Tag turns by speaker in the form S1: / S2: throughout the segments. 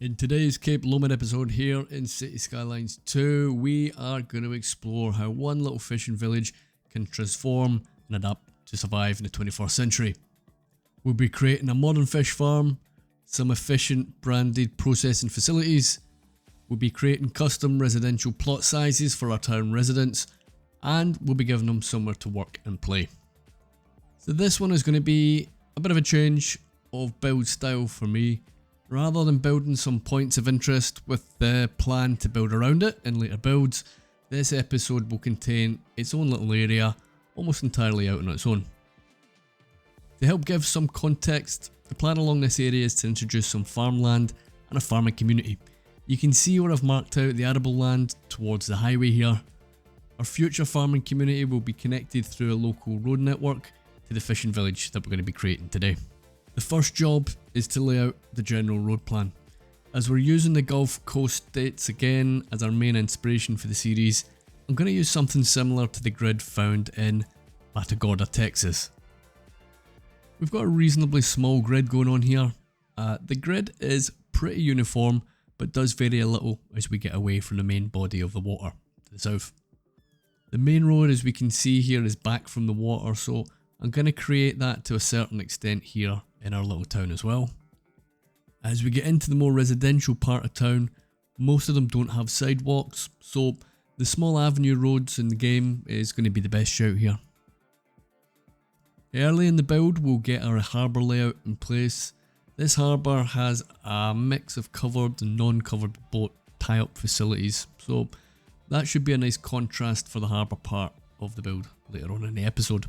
S1: In today's Cape Lomond episode here in Cities Skylines 2, we are going to explore how one little fishing village can transform and adapt to survive in the 21st century. We'll be creating a modern fish farm, some efficient branded processing facilities, we'll be creating custom residential plot sizes for our town residents, and we'll be giving them somewhere to work and play. So this one is going to be a bit of a change of build style for me. Rather than building some points of interest with the plan to build around it in later builds, this episode will contain its own little area, almost entirely out on its own. To help give some context, the plan along this area is to introduce some farmland and a farming community. You can see where I've marked out the arable land towards the highway here. Our future farming community will be connected through a local road network to the fishing village that we're going to be creating today. The first job is to lay out the general road plan. As we're using the Gulf Coast dates again as our main inspiration for the series, I'm going to use something similar to the grid found in Piccana, Texas. We've got a reasonably small grid going on here. The grid is pretty uniform, but does vary a little as we get away from the main body of the water to the south. The main road, as we can see here, is back from the water, so I'm going to create that to a certain extent here in our little town as well. As we get into the more residential part of town, most of them don't have sidewalks, so the small avenue roads in the game is going to be the best shout here. Early in the build, we'll get our harbour layout in place. This harbour has a mix of covered and non-covered boat tie-up facilities, so that should be a nice contrast for the harbour part of the build later on in the episode.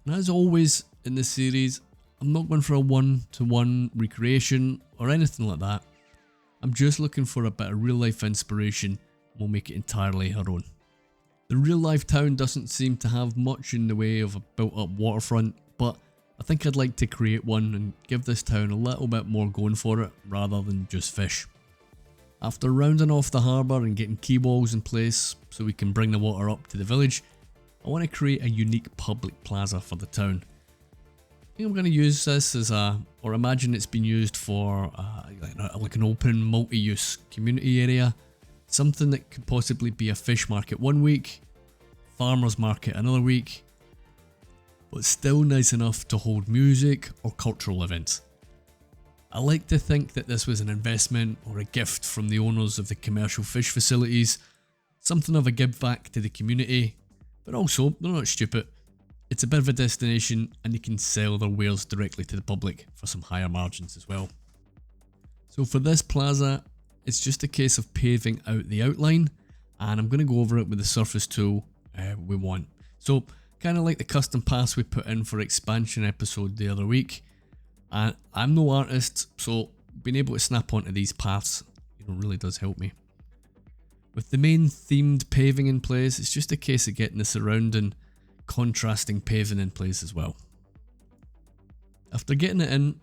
S1: And as always in this series, I'm not going for a one-to-one recreation or anything like that. I'm just looking for a bit of real life inspiration and we'll make it entirely our own. The real life town doesn't seem to have much in the way of a built up waterfront, but I think I'd like to create one and give this town a little bit more going for it rather than just fish. After rounding off the harbour and getting quay walls in place so we can bring the water up to the village, I want to create a unique public plaza for the town. I think I'm going to use this as or imagine it's been used for like an open multi-use community area. Something that could possibly be a fish market one week, farmers market another week, but still nice enough to hold music or cultural events. I like to think that this was an investment or a gift from the owners of the commercial fish facilities, something of a give back to the community, but also they're not stupid. It's a bit of a destination and they can sell their wares directly to the public for some higher margins as well. So for this plaza, it's just a case of paving out the outline and I'm going to go over it with the surface tool we want. So kind of like the custom paths we put in for expansion episode the other week. And I'm no artist, so being able to snap onto these paths really does help me. With the main themed paving in place, it's just a case of getting the surrounding contrasting paving in place as well. After getting it in,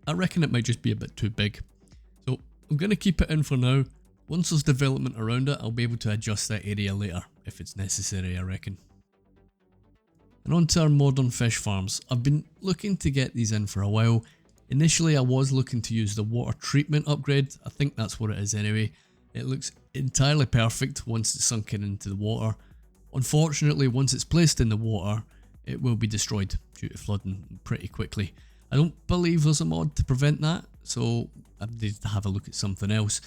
S1: I reckon it might just be a bit too big. So I'm going to keep it in for now. Once there's development around it, I'll be able to adjust that area later if it's necessary, I reckon. And on to our modern fish farms. I've been looking to get these in for a while. Initially I was looking to use the water treatment upgrade. I think that's what it is anyway. It looks entirely perfect once it's sunken into the water. Unfortunately, once it's placed in the water, it will be destroyed due to flooding pretty quickly. I don't believe there's a mod to prevent that, so I need to have a look at something else.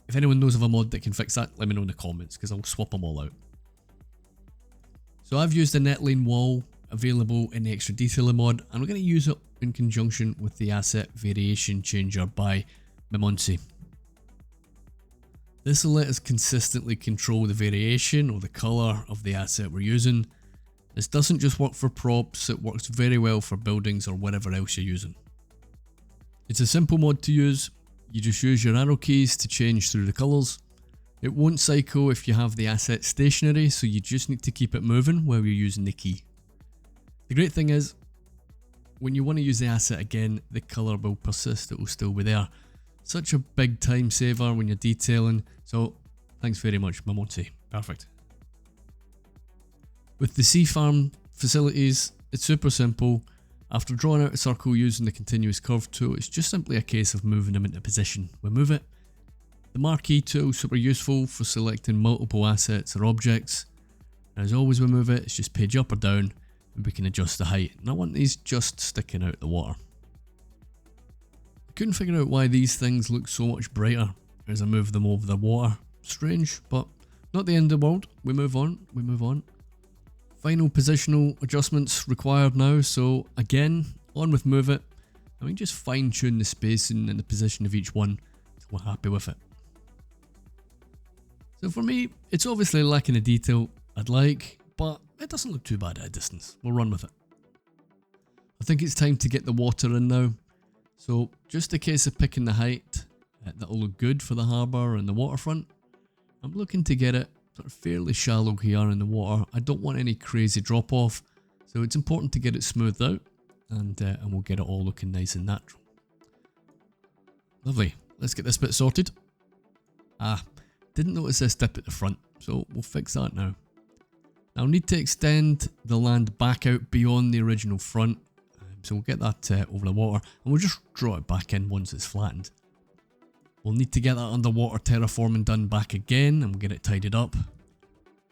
S1: If anyone knows of a mod that can fix that, let me know in the comments because I'll swap them all out. So I've used the netlane wall available in the extra detailing mod and we're going to use it in conjunction with the asset variation changer by Mimonsi. This will let us consistently control the variation or the colour of the asset we're using. This doesn't just work for props, it works very well for buildings or whatever else you're using. It's a simple mod to use. You just use your arrow keys to change through the colours. It won't cycle if you have the asset stationary, so you just need to keep it moving while you're using the key. The great thing is, when you want to use the asset again, the colour will persist, it will still be there. Such a big time saver when you're detailing, so thanks very much Mimonsi, perfect. With the sea farm facilities, it's super simple. After drawing out a circle using the continuous curve tool, it's just simply a case of moving them into position. We move it. The marquee tool is super useful for selecting multiple assets or objects. And as always we move it, it's just page up or down and we can adjust the height. And I want these just sticking out the water. I couldn't figure out why these things look so much brighter as I move them over the water. Strange, but not the end of the world. We move on. Final positional adjustments required now, so again, on with move it. I mean, just fine tune the spacing and the position of each one until we're happy with it. So for me, it's obviously lacking the detail I'd like, but it doesn't look too bad at a distance. We'll run with it. I think it's time to get the water in now. So just a case of picking the height that'll look good for the harbour and the waterfront. I'm looking to get it sort of fairly shallow here in the water. I don't want any crazy drop off, so it's important to get it smoothed out and we'll get it all looking nice and natural. Lovely, let's get this bit sorted. Didn't notice this dip at the front, so we'll fix that now. I'll need to extend the land back out beyond the original front, so we'll get that over the water and we'll just draw it back in once it's flattened. We'll need to get that underwater terraforming done back again and we'll get it tidied up.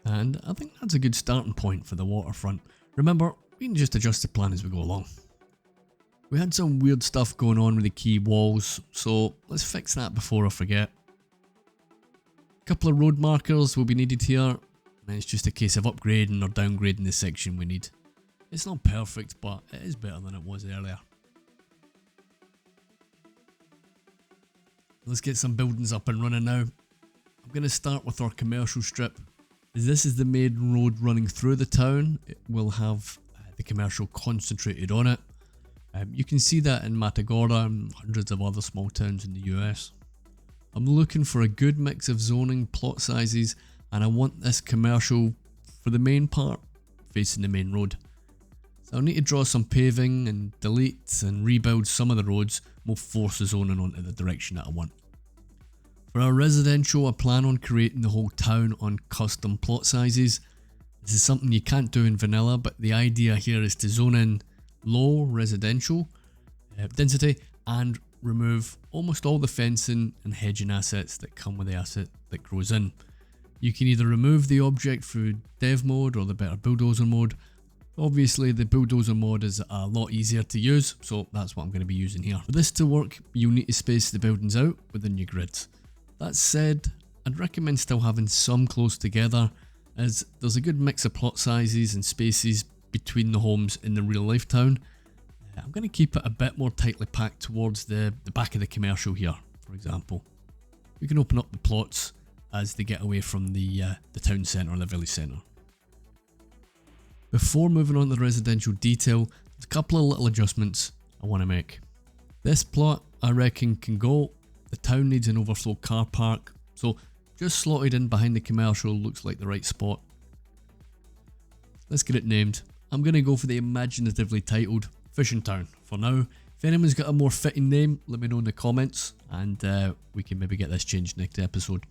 S1: And I think that's a good starting point for the waterfront. Remember, we can just adjust the plan as we go along. We had some weird stuff going on with the key walls, so let's fix that before I forget. A couple of road markers will be needed here, and it's just a case of upgrading or downgrading the section we need. It's not perfect, but it is better than it was earlier. Let's get some buildings up and running now. I'm going to start with our commercial strip. This is the main road running through the town. It will have the commercial concentrated on it. You can see that in Matagorda and hundreds of other small towns in the US. I'm looking for a good mix of zoning, plot sizes, and I want this commercial for the main part facing the main road. So I'll need to draw some paving and delete and rebuild some of the roads. We'll force the zoning onto the direction that I want. For our residential, I plan on creating the whole town on custom plot sizes. This is something you can't do in vanilla, but the idea here is to zone in low residential density and remove almost all the fencing and hedging assets that come with the asset that grows in. You can either remove the object through dev mode or the better bulldozer mode. Obviously the bulldozer mod is a lot easier to use, so that's what I'm going to be using here. For this to work, you'll need to space the buildings out within your grids. That said, I'd recommend still having some close together, as there's a good mix of plot sizes and spaces between the homes in the real life town. I'm going to keep it a bit more tightly packed towards the back of the commercial here, for example. We can open up the plots as they get away from the town centre or the village centre. Before moving on to the residential detail, there's a couple of little adjustments I want to make. This plot I reckon can go. The town needs an overflow car park, so just slotted in behind the commercial looks like the right spot. Let's get it named. I'm going to go for the imaginatively titled Fishing Town for now. If anyone's got a more fitting name, let me know in the comments and we can maybe get this changed next episode.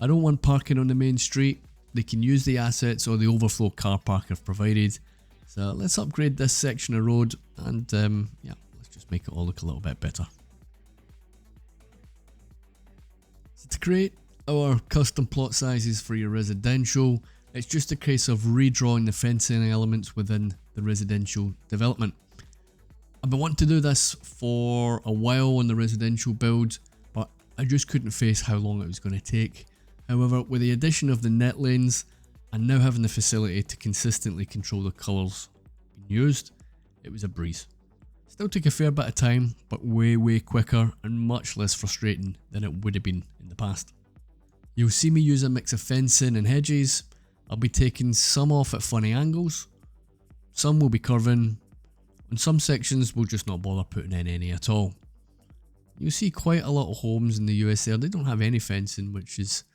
S1: I don't want parking on the main street. They can use the assets or the overflow car park I've provided. So let's upgrade this section of road and yeah, let's just make it all look a little bit better. So to create our custom plot sizes for your residential, it's just a case of redrawing the fencing elements within the residential development. I've been wanting to do this for a while on the residential build, but I just couldn't face how long it was going to take. However, with the addition of the net lanes and now having the facility to consistently control the colours being used, it was a breeze. Still took a fair bit of time, but way quicker and much less frustrating than it would have been in the past. You'll see me use a mix of fencing and hedges. I'll be taking some off at funny angles, some will be curving, and some sections we'll just not bother putting in any at all. You'll see quite a lot of homes in the US there, they don't have any fencing, which is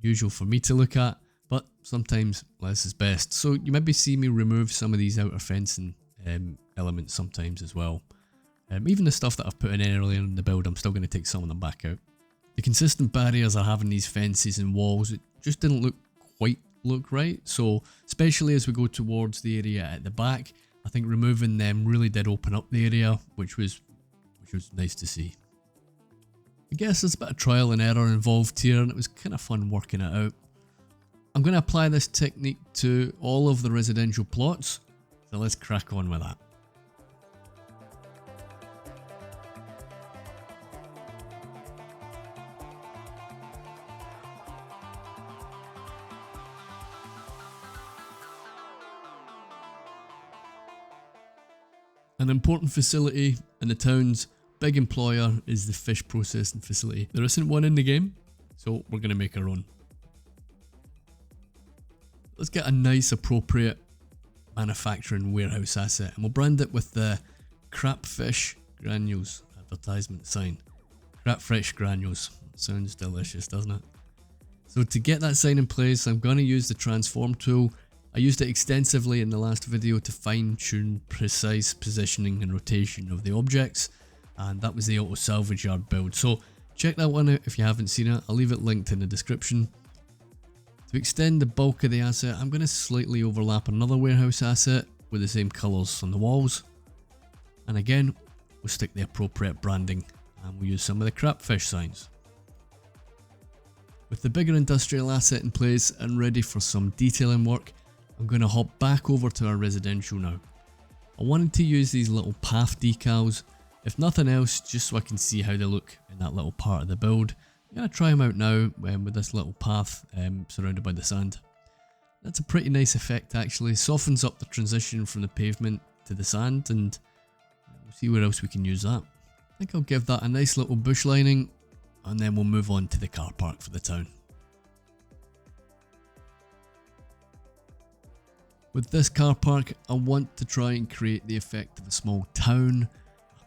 S1: unusual for me to look at, but sometimes less is best. So you maybe see me remove some of these outer fencing elements sometimes as well. Even the stuff that I've put in earlier in the build, I'm still going to take some of them back out. The consistent barriers are having these fences and walls, it just didn't quite look right. So especially as we go towards the area at the back, I think removing them really did open up the area, which was nice to see. I guess there's a bit of trial and error involved here, and it was kind of fun working it out. I'm going to apply this technique to all of the residential plots, so let's crack on with that. An important facility in the town's big employer is the fish processing facility. There isn't one in the game, so we're going to make our own. Let's get a nice appropriate manufacturing warehouse asset, and we'll brand it with the crapfish granules advertisement sign. Crapfish granules. Sounds delicious, doesn't it? So to get that sign in place, I'm going to use the transform tool. I used it extensively in the last video to fine tune precise positioning and rotation of the objects, and that was the auto salvage yard build. So check that one out if you haven't seen it. I'll leave it linked in the description. To extend the bulk of the asset, I'm going to slightly overlap another warehouse asset with the same colours on the walls. And again, we'll stick the appropriate branding and we'll use some of the crapfish signs. With the bigger industrial asset in place and ready for some detailing work, I'm going to hop back over to our residential now. I wanted to use these little path decals, if nothing else, just so I can see how they look in that little part of the build. I'm going to try them out now with this little path surrounded by the sand. That's a pretty nice effect actually, softens up the transition from the pavement to the sand, and we'll see where else we can use that. I think I'll give that a nice little bush lining, and then we'll move on to the car park for the town. With this car park, I want to try and create the effect of a small town,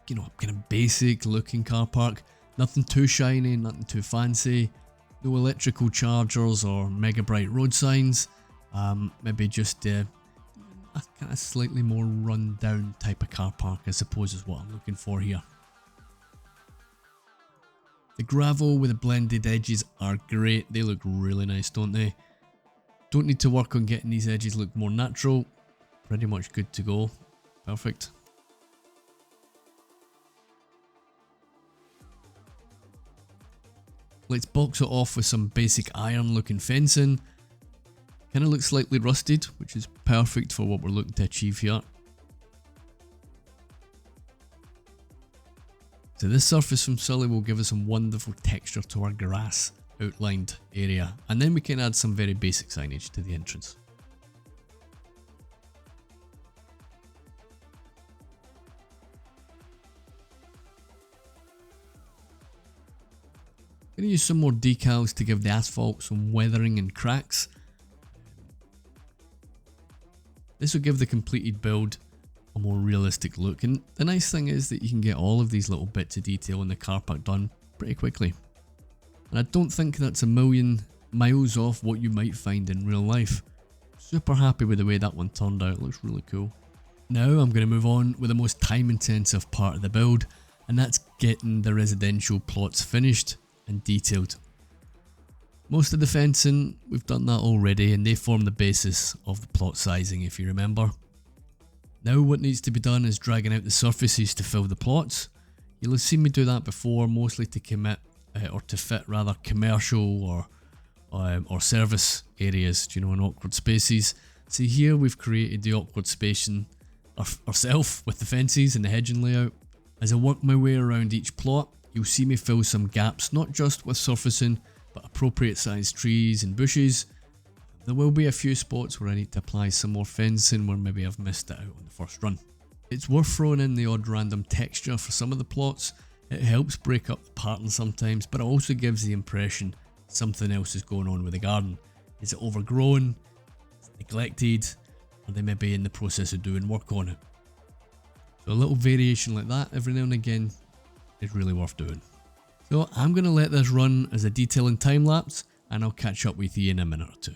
S1: you know, kind of basic looking car park. Nothing too shiny, nothing too fancy, no electrical chargers or mega bright road signs, maybe just a kind of slightly more run down type of car park, I suppose is what I'm looking for here. The gravel with the blended edges are great, they look really nice, don't they? Don't need to work on getting these edges look more natural, pretty much good to go, perfect. Let's box it off with some basic iron looking fencing. Kind of looks slightly rusted, which is perfect for what we're looking to achieve here. So this surface from Sully will give us some wonderful texture to our grass outlined area, and then we can add some very basic signage to the entrance. I'm going to use some more decals to give the asphalt some weathering and cracks. This will give the completed build a more realistic look, and the nice thing is that you can get all of these little bits of detail in the car park done pretty quickly. And I don't think that's a million miles off what you might find in real life. Super happy with the way that one turned out, it looks really cool. Now I'm going to move on with the most time intensive part of the build, and that's getting the residential plots finished and detailed. Most of the fencing, we've done that already, and they form the basis of the plot sizing if you remember. Now what needs to be done is dragging out the surfaces to fill the plots. You'll have seen me do that before, mostly to commit or to fit rather commercial or service areas, you know, in awkward spaces. See here we've created the awkward spacing ourselves with the fences and the hedging layout. As I work my way around each plot, you'll see me fill some gaps, not just with surfacing, but appropriate sized trees and bushes. There will be a few spots where I need to apply some more fencing where maybe I've missed it out on the first run. It's worth throwing in the odd random texture for some of the plots. It helps break up the pattern sometimes, but it also gives the impression something else is going on with the garden. Is it overgrown? Is it neglected? Are they maybe in the process of doing work on it? So a little variation like that every now and again is really worth doing. So I'm going to let this run as a detailing time lapse, and I'll catch up with you in a minute or two.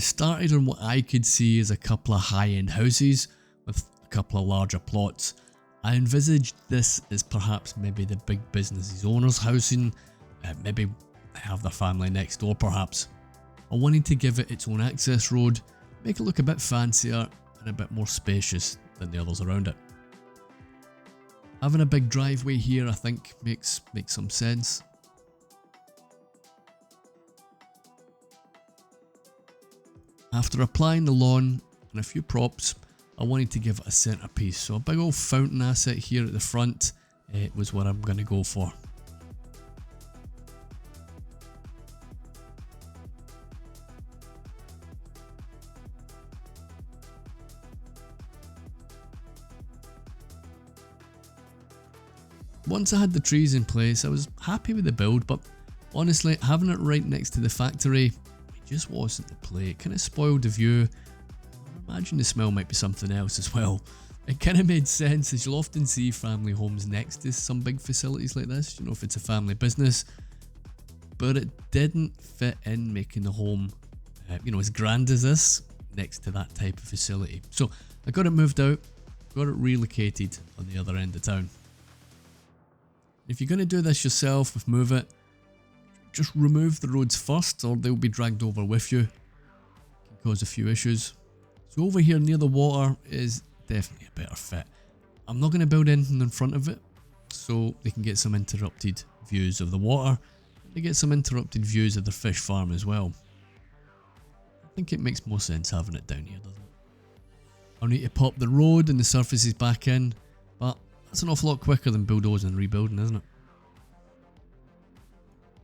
S1: started on what I could see as a couple of high-end houses with a couple of larger plots. I envisaged this as perhaps maybe the big business's owner's housing, maybe they have their family next door perhaps. I wanted to give it its own access road, make it look a bit fancier and a bit more spacious than the others around it. Having a big driveway here I think makes some sense. After applying the lawn and a few props, I wanted to give it a centerpiece, so a big old fountain asset here at the front was what I'm going to go for. Once I had the trees in place, I was happy with the build, but honestly, having it right next to the factory, it just wasn't the play. It kind of spoiled the view. I imagine the smell might be something else as well. It kind of made sense, as you'll often see family homes next to some big facilities like this, you know, if it's a family business, but it didn't fit in making the home, you know, as grand as this next to that type of facility. So I got it moved out, got it relocated on the other end of town. If you're going to do this yourself with Move It, just remove the roads first or they'll be dragged over with you. It can cause a few issues. So over here near the water is definitely a better fit. I'm not going to build anything in front of it so they can get some interrupted views of the water. They get some interrupted views of the fish farm as well. I think it makes more sense having it down here, doesn't it? I'll need to pop the road and the surfaces back in, but that's an awful lot quicker than bulldozing and rebuilding, isn't it?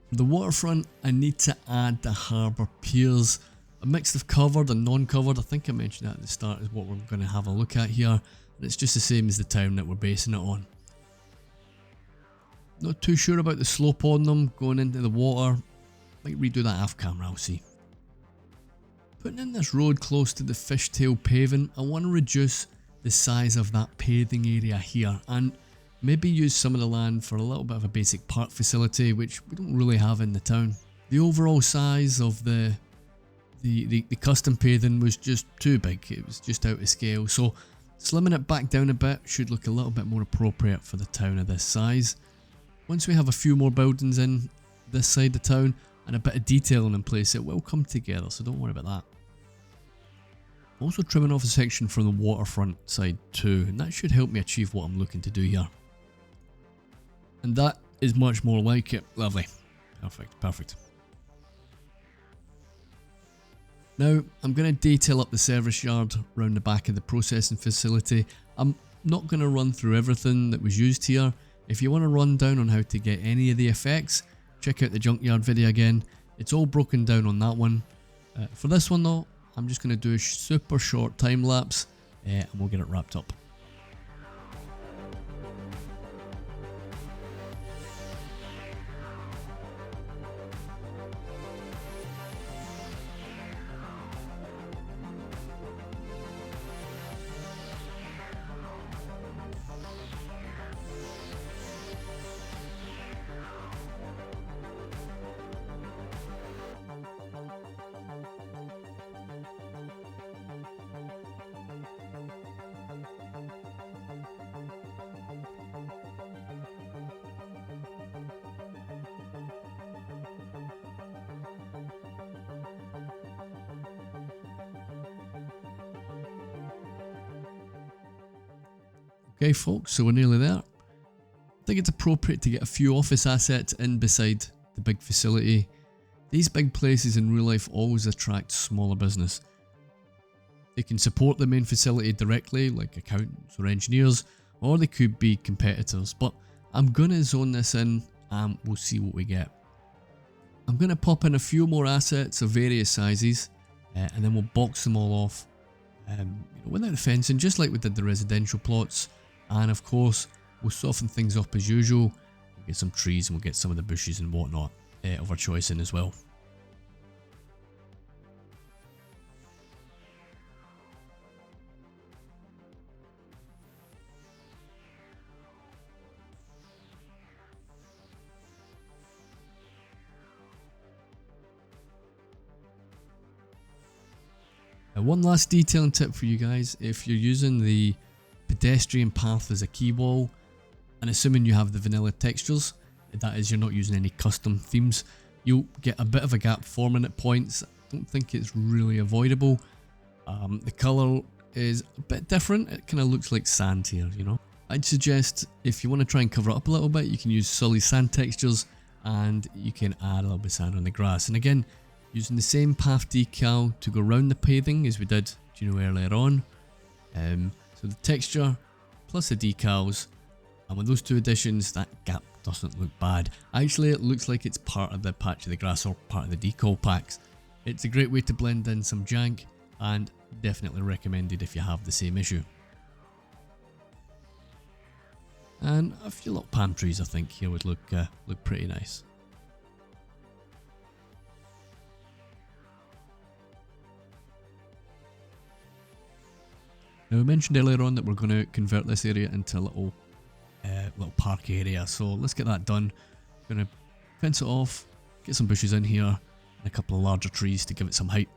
S1: For the waterfront, I need to add the harbour piers. A mix of covered and non-covered, I think I mentioned that at the start, is what we're going to have a look at here. And it's just the same as the town that we're basing it on. Not too sure about the slope on them going into the water. Might redo that off camera, I'll see. Putting in this road close to the fishtail paving, I want to reduce the size of that paving area here and maybe use some of the land for a little bit of a basic park facility, which we don't really have in the town. The overall size of the custom paving was just too big, it was just out of scale, so slimming it back down a bit should look a little bit more appropriate for the town of this size. Once we have a few more buildings in this side of town and a bit of detailing in place, it will come together, so don't worry about that. Also trimming off a section from the waterfront side too, and that should help me achieve what I'm looking to do here. And that is much more like it. Lovely. Perfect. Now I'm going to detail up the service yard around the back of the processing facility. I'm not going to run through everything that was used here. If you want to run down on how to get any of the effects, check out the junkyard video again. It's all broken down on that one. For this one though, I'm just going to do a super short time lapse and we'll get it wrapped up. Okay folks, so we're nearly there. I think it's appropriate to get a few office assets in beside the big facility. These big places in real life always attract smaller business. They can support the main facility directly, like accountants or engineers, or they could be competitors, but I'm going to zone this in and we'll see what we get. I'm going to pop in a few more assets of various sizes and then we'll box them all off without the fencing, just like we did the residential plots. And of course, we'll soften things up as usual. We'll get some trees and we'll get some of the bushes and whatnot of our choice in as well. One last detailing tip for you guys: if you're using the pedestrian path as a key wall, and assuming you have the vanilla textures, that is, you're not using any custom themes, you'll get a bit of a gap forming at points. I don't think it's really avoidable. The colour is a bit different. It kind of looks like sand here, you know. I'd suggest if you want to try and cover it up a little bit, you can use solid sand textures, and you can add a little bit of sand on the grass. And again, using the same path decal to go around the paving as we did, earlier on. So the texture plus the decals, and with those two additions, that gap doesn't look bad. Actually, it looks like it's part of the patch of the grass or part of the decal packs. It's a great way to blend in some jank, and definitely recommended if you have the same issue. And a few little palm trees I think here would look pretty nice. Now, we mentioned earlier on that we're going to convert this area into a little park area, so let's get that done. Going to fence it off, get some bushes in here, and a couple of larger trees to give it some height.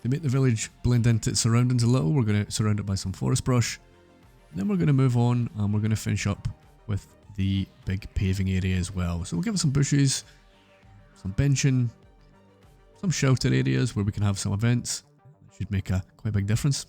S1: To make the village blend into its surroundings a little, we're going to surround it by some forest brush. Then we're going to move on, and we're going to finish up with the big paving area as well. So we'll give it some bushes, some benching, some shelter areas where we can have some events. That should make a quite big difference.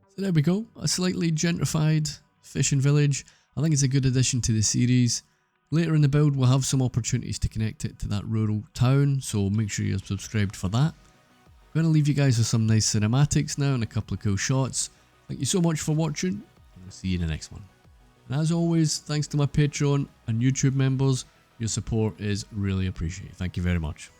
S1: So there we go, a slightly gentrified fishing village. I think it's a good addition to the series. Later in the build we'll have some opportunities to connect it to that rural town, so make sure you're subscribed for that. I'm going to leave you guys with some nice cinematics now and a couple of cool shots. Thank you so much for watching, and we'll see you in the next one. And as always, thanks to my Patreon and YouTube members, your support is really appreciated. Thank you very much.